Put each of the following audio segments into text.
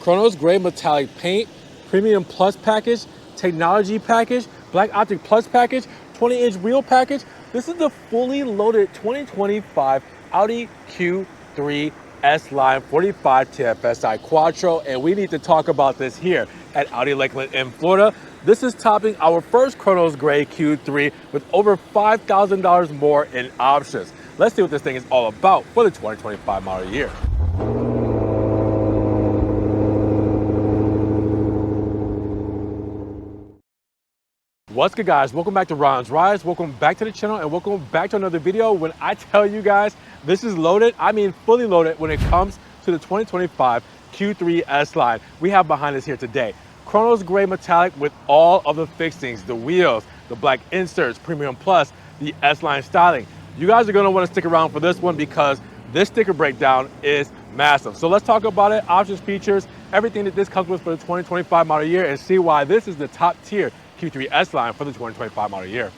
Chronos Gray Metallic Paint, Premium Plus Package, Technology Package, Black Optic Plus Package, 20-inch wheel package. This is the fully loaded 2025 Audi Q3 S-Line 45 TFSI Quattro, and we need to talk about this here at Audi Lakeland in Florida. This is topping our first Chronos Gray Q3 with over $5,000 more in options. Let's see what this thing is all about for the 2025 model year. What's good, guys? Welcome back to Ron's Rides. Welcome back to the channel and welcome back to another video. When I tell you guys this is loaded, I mean fully loaded when it comes to the 2025 Q3 S-Line we have behind us here today. Chronos Gray Metallic with all of the fixings, the wheels, the black inserts, Premium Plus, the S-Line styling. You guys are going to want to stick around for this one because this sticker breakdown is massive. So let's talk about it, options, features, everything that this comes with for the 2025 model year, and see why this is the top tier Q3 S-Line for the 2025 model year.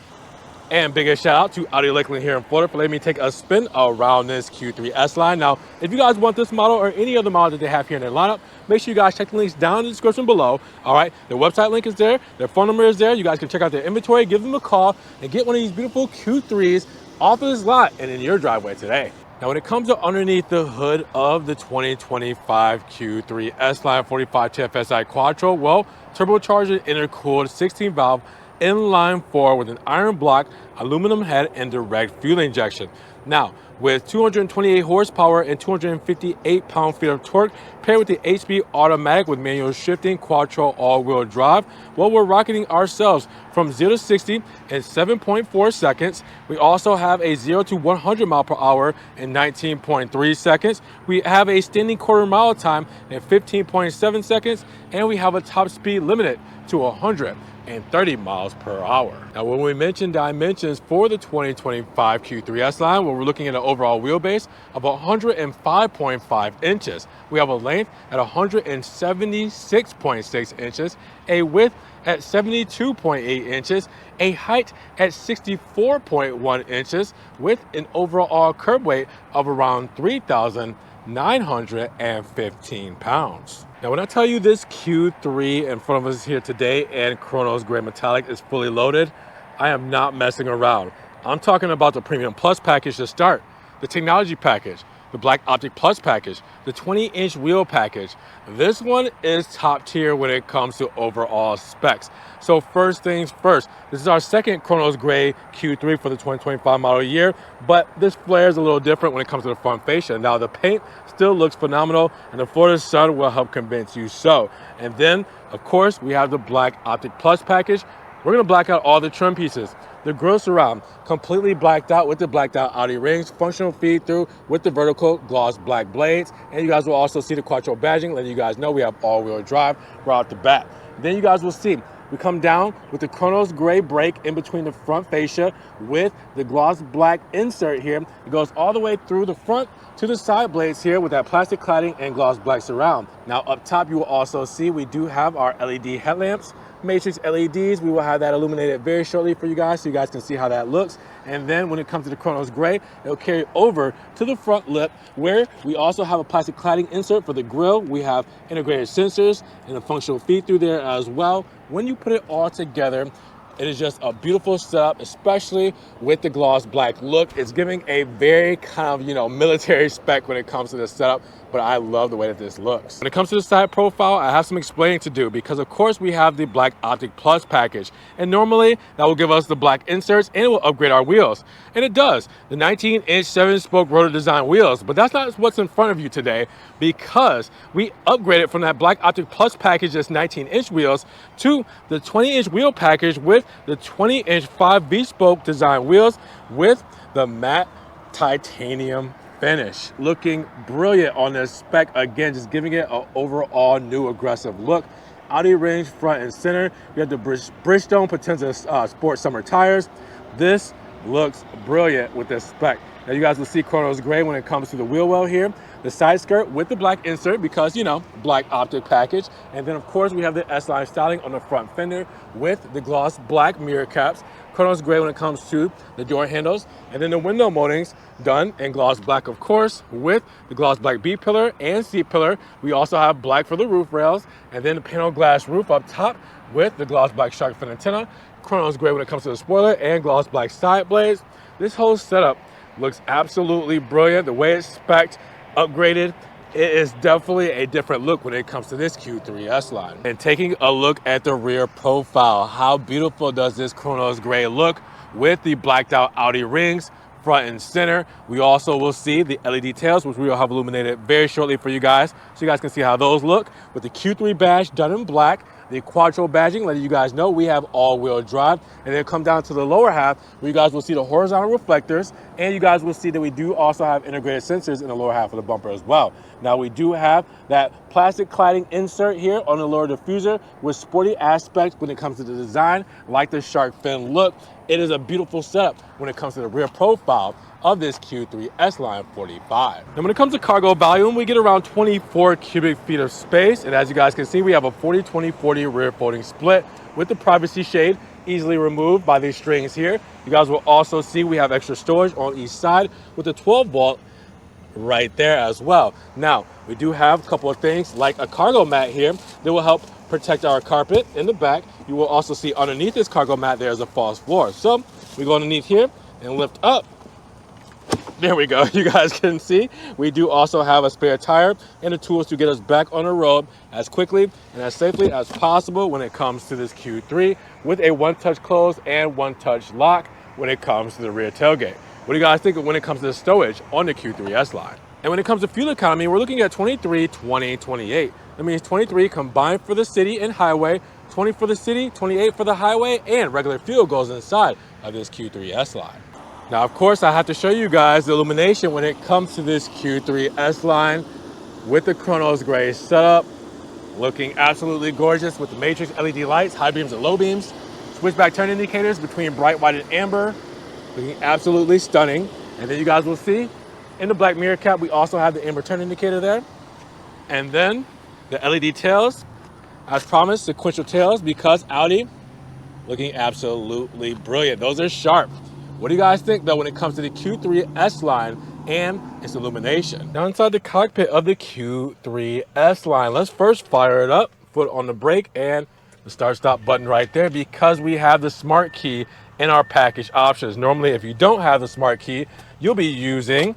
And biggest shout out to Audi Lakeland here in Florida for letting me take a spin around this Q3 S-Line. Now, if you guys want this model or any other model that they have here in their lineup, make sure you guys check the links down in the description below. All right, their website link is there, their phone number is there. You guys can check out their inventory, give them a call, and get one of these beautiful Q3s off of this lot and in your driveway today. Now, when it comes to underneath the hood of the 2025 Q3 S-Line 45 TFSI Quattro, well, turbocharged intercooled 16-valve inline 4 with an iron block, aluminum head, and direct fuel injection. Now, with 228 horsepower and 258 pound-feet of torque, paired with the HP automatic with manual shifting Quattro all-wheel drive, well, we're rocketing ourselves from 0 to 60 in 7.4 seconds. We also have a 0 to 100 mile per hour in 19.3 seconds. We have a standing quarter mile time in 15.7 seconds, and we have a top speed limited to 130 miles per hour. Now, when we mention dimensions for the 2025 Q3 S-Line, well, we're looking at an overall wheelbase of 105.5 inches. We have a length at 176.6 inches, a width at 72.8 inches, a height at 64.1 inches, with an overall curb weight of around 3,915 pounds. Now, when I tell you this Q3 in front of us here today and Chronos Gray Metallic is fully loaded, I am not messing around. I'm talking about the Premium Plus package to start, the Technology package, the Black Optic Plus package, the 20-inch wheel package. This one is top tier when it comes to overall specs. So first things first, this is our second Chronos Gray Q3 for the 2025 model year, but this flare is a little different when it comes to the front fascia. Now, the paint still looks phenomenal, and the Florida sun will help convince you so. And then, of course, we have the Black Optic Plus package. We're gonna black out all the trim pieces. The grille surround, completely blacked out with the blacked out Audi rings, functional feed through with the vertical gloss black blades. And you guys will also see the Quattro badging, letting you guys know we have all-wheel drive right off the bat. Then you guys will see we come down with the Chronos Gray brake in between the front fascia with the gloss black insert here. It goes all the way through the front to the side blades here with that plastic cladding and gloss black surround. Now, up top, you will also see we do have our LED headlamps, matrix LEDs. We will have that illuminated very shortly for you guys so you guys can see how that looks. And then when it comes to the Chronos Gray, it'll carry over to the front lip where we also have a plastic cladding insert for the grille. We have integrated sensors and a functional feed through there as well. When you put it all together, it is just a beautiful setup, especially with the gloss black look. It's giving a very kind of, military spec when it comes to this setup, but I love the way that this looks. When it comes to the side profile, I have some explaining to do because, of course, we have the Black Optic Plus package. And normally, that will give us the black inserts and it will upgrade our wheels. And it does. The 19-inch 7-spoke rotor design wheels. But that's not what's in front of you today because we upgraded from that Black Optic Plus package, that's 19-inch wheels, to the 20-inch wheel package with the 20-inch 5V-spoke design wheels with the matte titanium finish. Looking brilliant on this spec. Again, just giving it an overall new aggressive look. Audi range front and center. We have the Bridgestone Potenza Sport Summer tires. This looks brilliant with this spec. Now, you guys will see Chronos Gray when it comes to the wheel well here. The side skirt with the black insert because, Black Optic package. And then, of course, we have the S-Line styling on the front fender with the gloss black mirror caps, Chronos Gray when it comes to the door handles. And then the window moldings done in gloss black, of course, with the gloss black B pillar and C pillar. We also have black for the roof rails, and then the panel glass roof up top with the gloss black shark fin antenna. Chronos Gray when it comes to the spoiler, and gloss black side blades. This whole setup looks absolutely brilliant. The way it's spec'd, upgraded, it is definitely a different look when it comes to this Q3 S line. And taking a look at the rear profile, how beautiful does this Chronos Gray look with the blacked out Audi rings front and center. We also will see the LED tails, which we will have illuminated very shortly for you guys, so you guys can see how those look with the Q3 badge done in black. The Quattro badging, letting you guys know we have all-wheel drive. And then come down to the lower half where you guys will see the horizontal reflectors, and you guys will see that we do also have integrated sensors in the lower half of the bumper as well. Now we do have that plastic cladding insert here on the lower diffuser with sporty aspects when it comes to the design, like the shark fin look. It is a beautiful setup when it comes to the rear profile of this Q3 S-Line 45. Now when it comes to cargo volume, we get around 24 cubic feet of space, and as you guys can see, we have a 40-20-40 rear folding split with the privacy shade easily removed by these strings here. You guys will also see we have extra storage on each side with the 12-volt right there as well. Now we do have a couple of things like a cargo mat here that will help protect our carpet in the back. You will also see underneath this cargo mat there is a false floor. So we go underneath here and lift up. There we go. You guys can see we do also have a spare tire and the tools to get us back on the road as quickly and as safely as possible when it comes to this Q3, with a one-touch close and one-touch lock when it comes to the rear tailgate. What do you guys think when it comes to the stowage on the Q3 S-Line? And when it comes to fuel economy, we're looking at 23, 20, 28. That means 23 combined for the city and highway, 20 for the city, 28 for the highway, and regular fuel goes inside of this Q3 S-Line. Now, of course, I have to show you guys the illumination when it comes to this Q3 S-Line with the Chronos Gray setup, looking absolutely gorgeous with the matrix LED lights, high beams and low beams, switchback turn indicators between bright white and amber, looking absolutely stunning. And then you guys will see in the black mirror cap, we also have the amber turn indicator there. And then the LED tails, as promised, sequential tails, because Audi, looking absolutely brilliant. Those are sharp. What do you guys think though when it comes to the Q3 S-Line and its illumination? Now inside the cockpit of the Q3 S-Line, let's first fire it up, foot on the brake and the start stop button right there, because we have the smart key in our package options. Normally if you don't have the smart key, you'll be using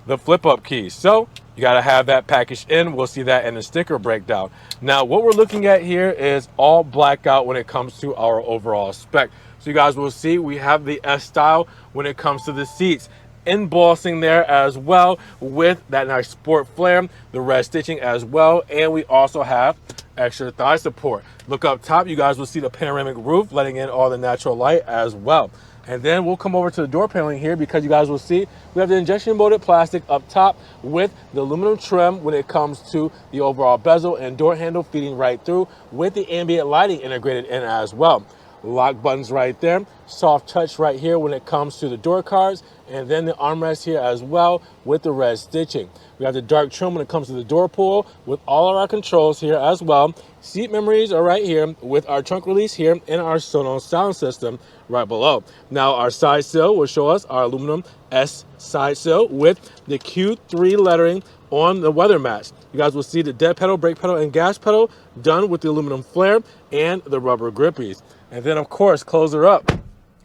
the flip up key. So you gotta have that packaged in. We'll see that in the sticker breakdown. Now what we're looking at here is all blackout when it comes to our overall spec. So you guys will see we have the S style when it comes to the seats, embossing there as well with that nice sport flare, the red stitching as well, and we also have extra thigh support. Look up top, you guys will see the panoramic roof letting in all the natural light as well. And then we'll come over to the door paneling here, because you guys will see we have the injection molded plastic up top with the aluminum trim when it comes to the overall bezel and door handle feeding right through, with the ambient lighting integrated in as well. Lock buttons right there, soft touch right here when it comes to the door cards, and then the armrest here as well with the red stitching. We have the dark trim when it comes to the door pull with all of our controls here as well. Seat memories are right here with our trunk release here and our Sonos sound system right below. Now our side sill will show us our aluminum S side sill with the Q3 lettering on the weather mats. You guys will see the dead pedal, brake pedal, and gas pedal done with the aluminum flare and the rubber grippies. And then of course, close her up,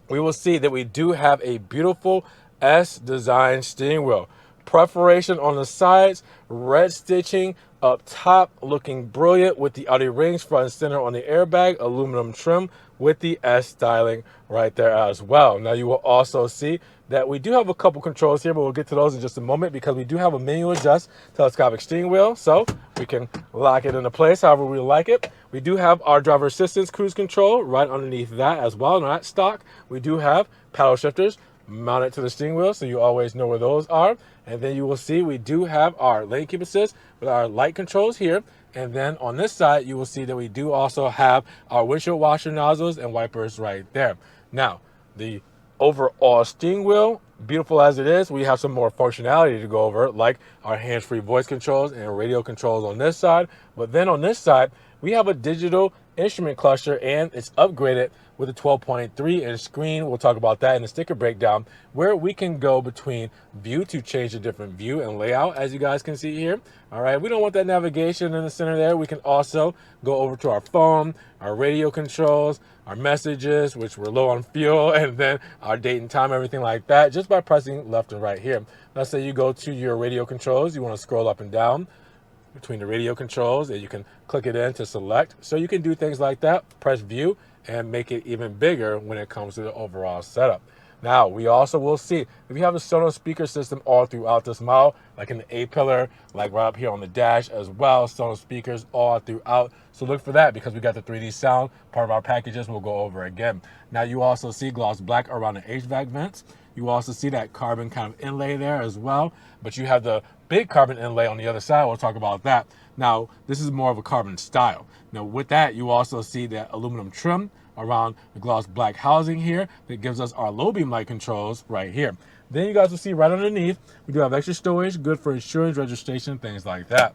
we will see that we do have a beautiful S design steering wheel. Perforation on the sides, red stitching up top, looking brilliant with the Audi rings front and center on the airbag, aluminum trim with the S styling right there as well. Now you will also see that we do have a couple controls here, but we'll get to those in just a moment, because we do have a manual adjust telescopic steering wheel, so we can lock it into place however we like it. We do have our driver assistance cruise control right underneath that as well, not stock. We do have paddle shifters mounted to the steering wheel, so you always know where those are. And then you will see we do have our lane keep assist with our light controls here. And then on this side, you will see that we do also have our windshield washer nozzles and wipers right there. Now, the overall steering wheel, beautiful as it is, we have some more functionality to go over, like our hands-free voice controls and radio controls on this side. But then on this side, we have a digital instrument cluster, and it's upgraded with a 12.3-inch screen. We'll talk about that in the sticker breakdown, where we can go between view to change a different view and layout, as you guys can see here. All right, we don't want that navigation in the center there. We can also go over to our phone, our radio controls, our messages, which we're low on fuel, and then our date and time, everything like that, just by pressing left and right here. Let's say you go to your radio controls, you want to scroll up and down between the radio controls, and you can click it in to select. So you can do things like that, press view, and make it even bigger when it comes to the overall setup. Now, we also will see if you have a Sonos speaker system all throughout this model, like in the A-pillar, like right up here on the dash as well, Sonos speakers all throughout. So look for that, because we got the 3D sound, part of our packages we'll go over again. Now, you also see gloss black around the HVAC vents. You also see that carbon kind of inlay there as well, but you have the big carbon inlay on the other side. We'll talk about that. Now, this is more of a carbon style. Now, with that, you also see that aluminum trim around the gloss black housing here that gives us our low beam light controls right here. Then you guys will see right underneath, we do have extra storage, good for insurance, registration, things like that.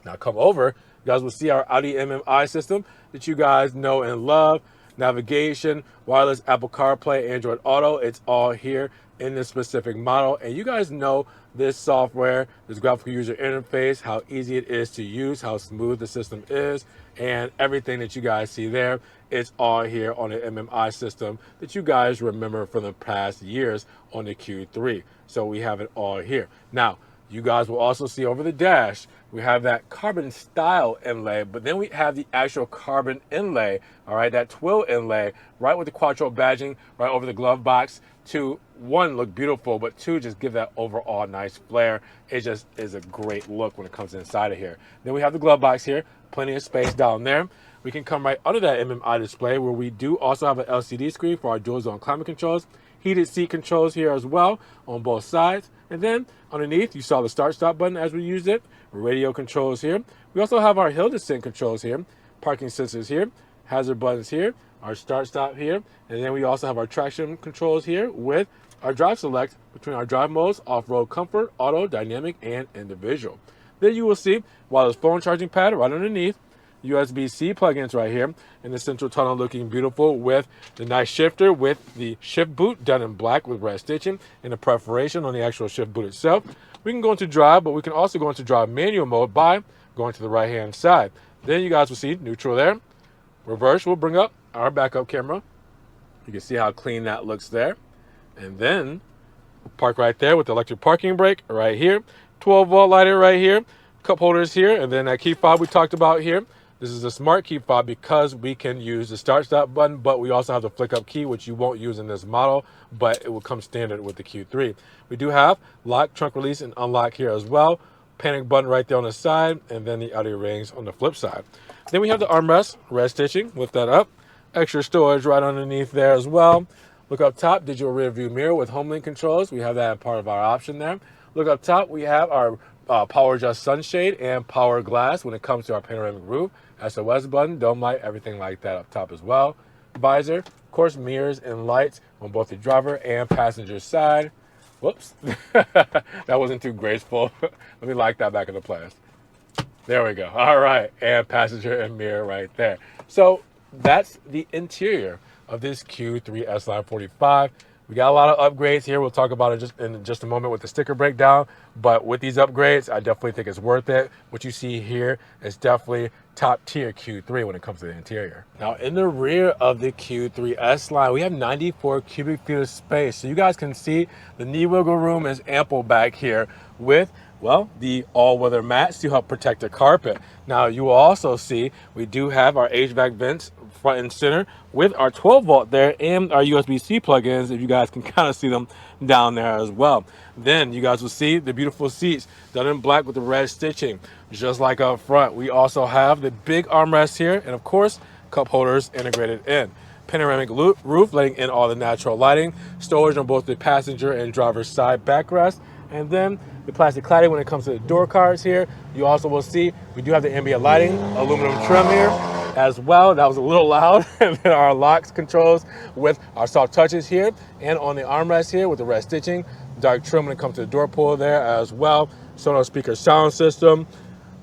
Now come over, you guys will see our Audi MMI system that you guys know and love. Navigation, wireless Apple CarPlay, Android Auto, it's all here in this specific model. And you guys know this software, this graphical user interface, how easy it is to use, how smooth the system is, and everything that you guys see there, it's all here on the MMI system that you guys remember from the past years on the Q3. So we have it all here. Now, you guys will also see over the dash, we have that carbon style inlay, but then we have the actual carbon inlay, all right, that twill inlay, right with the Quattro badging, right over the glove box, to one, look beautiful, but two, just give that overall nice flair. It just is a great look when it comes inside of here. Then we have the glove box here, plenty of space down there. We can come right under that MMI display, where we do also have an LCD screen for our dual zone climate controls, heated seat controls here as well on both sides. And then underneath, you saw the start stop button as we used it, radio controls here. We also have our hill descent controls here, parking sensors here, hazard buttons here, our start stop here, and then we also have our traction controls here with our drive select between our drive modes, off-road comfort, auto, dynamic, and individual. Then you will see wireless phone charging pad right underneath, USB-C plugins right here in the central tunnel, looking beautiful with the nice shifter with the shift boot done in black with red stitching and the perforation on the actual shift boot itself. We can go into drive, but we can also go into drive manual mode by going to the right-hand side. Then you guys will see neutral there. Reverse will bring up our backup camera. You can see how clean that looks there. And then park right there with the electric parking brake right here. 12-volt lighter right here. Cup holders here, and then that key fob we talked about here. This is a smart key fob because we can use the start stop button, but we also have the flick up key, which you won't use in this model, but it will come standard with the Q3. We do have lock, trunk release, and unlock here as well. Panic button right there on the side, and then the Audi rings on the flip side. Then we have the armrest, red stitching, lift that up. Extra storage right underneath there as well. Look up top, digital rear view mirror with home link controls. We have that as part of our option there. Look up top, we have our power adjust sunshade and power glass when it comes to our panoramic roof. SOS button, dome light, everything like that up top as well. Visor, of course, mirrors and lights on both the driver and passenger side. Whoops, that wasn't too graceful. Let me lock that back into place. There we go. All right, and passenger and mirror right there. So that's the interior of this Q3 S-Line 45. We got a lot of upgrades here. We'll talk about it in just a moment with the sticker breakdown. But with these upgrades, I definitely think it's worth it. What you see here is definitely top tier Q3 when it comes to the interior. Now, in the rear of the Q3 S-Line, we have 94 cubic feet of space. So you guys can see the knee wiggle room is ample back here with, well, the all-weather mats to help protect the carpet. Now, you will also see we do have our HVAC vents front and center with our 12-volt there and our USB-C plugins, if you guys can kind of see them down there as well. Then you guys will see the beautiful seats done in black with the red stitching, just like up front. We also have the big armrest here and, of course, cup holders integrated in. Panoramic roof letting in all the natural lighting, storage on both the passenger and driver's side backrest, and then the plastic cladding when it comes to the door cards here. You also will see we do have the ambient lighting, aluminum trim here as well. That was a little loud. And then our locks controls with our soft touches here and on the armrest here with the red stitching, dark trim when it comes to the door pull there as well. Sonos speaker sound system.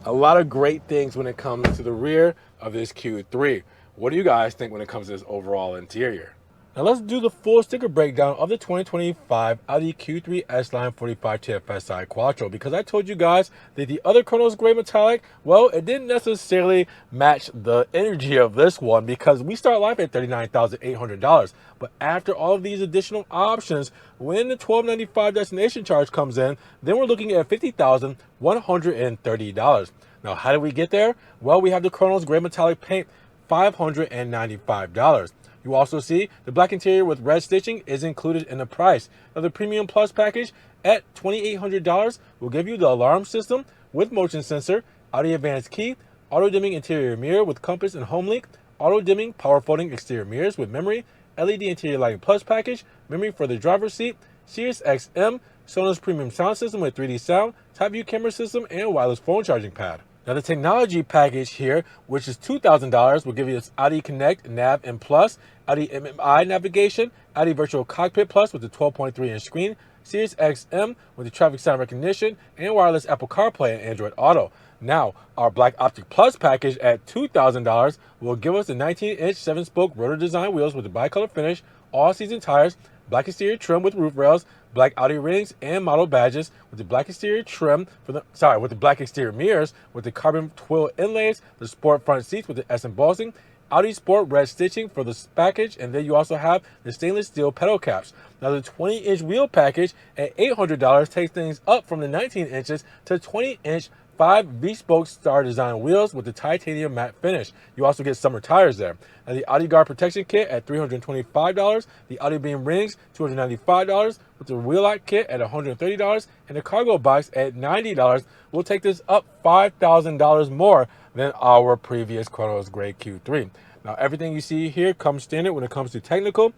A lot of great things when it comes to the rear of this Q3. What do you guys think when it comes to this overall interior? Now let's do the full sticker breakdown of the 2025 Audi Q3 S-Line 45 TFSI Quattro, because I told you guys that the other Chronos Gray Metallic, well, it didn't necessarily match the energy of this one because we start life at $39,800. But after all of these additional options, when the $1,295 destination charge comes in, then we're looking at $50,130. Now, how did we get there? Well, we have the Chronos Gray Metallic paint, $595. You also see the black interior with red stitching is included in the price. Now the Premium Plus package at $2,800 will give you the alarm system with motion sensor, Audi advanced key, auto dimming interior mirror with compass and home link, auto dimming power folding exterior mirrors with memory, LED interior lighting plus package, memory for the driver's seat, Sirius XM, Sonos premium sound system with 3D sound, top view camera system, and wireless phone charging pad. Now the technology package here, which is $2,000, will give you this Audi Connect Nav and Plus, Audi MMI navigation, Audi Virtual Cockpit Plus with the 12.3-inch screen, Sirius XM with the traffic sound recognition, and wireless Apple CarPlay and Android Auto. Now, our Black Optic Plus package at $2,000 will give us the 19-inch 7-spoke rotor design wheels with the bicolor finish, all-season tires, black exterior trim with roof rails, black Audi rings and model badges with the black exterior trim with the black exterior mirrors with the carbon twill inlays, the sport front seats with the S embossing, Audi Sport red stitching for this package, and then you also have the stainless steel pedal caps. Now the 20-inch wheel package at $800 takes things up from the 19 inches to 20-inch 5 V-spoke star design wheels with the titanium matte finish. You also get summer tires there. Now the Audi Guard protection kit at $325, the Audi Beam rings $295, with the wheel lock kit at $130, and the cargo box at $90 will take this up $5,000 more than our previous Chronos Gray Q3. Now everything you see here comes standard when it comes to technical,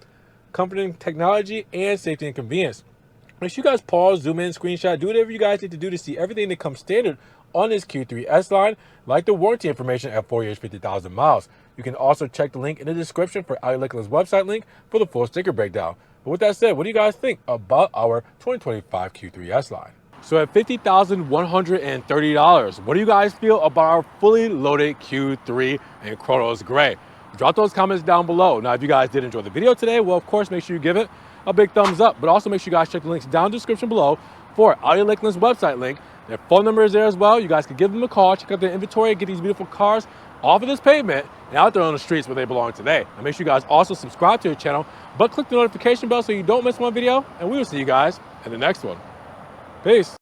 comforting technology, and safety and convenience. Make sure you guys pause, zoom in, screenshot, do whatever you guys need to do to see everything that comes standard on this Q3 S-Line, like the warranty information at 4 years, 50,000 miles. You can also check the link in the description for Audi Lakeland's website link for the full sticker breakdown. But with that said, what do you guys think about our 2025 Q3 S-Line? So at $50,130, what do you guys feel about our fully loaded Q3 and Chronos Gray? Drop those comments down below. Now, if you guys did enjoy the video today, well, of course, make sure you give it a big thumbs up, but also make sure you guys check the links down in the description below for Audi Lakeland's website link. Their phone number is there as well. You guys can give them a call, check out their inventory, and get these beautiful cars off of this pavement and out there on the streets where they belong today. And make sure you guys also subscribe to the channel, but click the notification bell so you don't miss one video, and we will see you guys in the next one. Peace.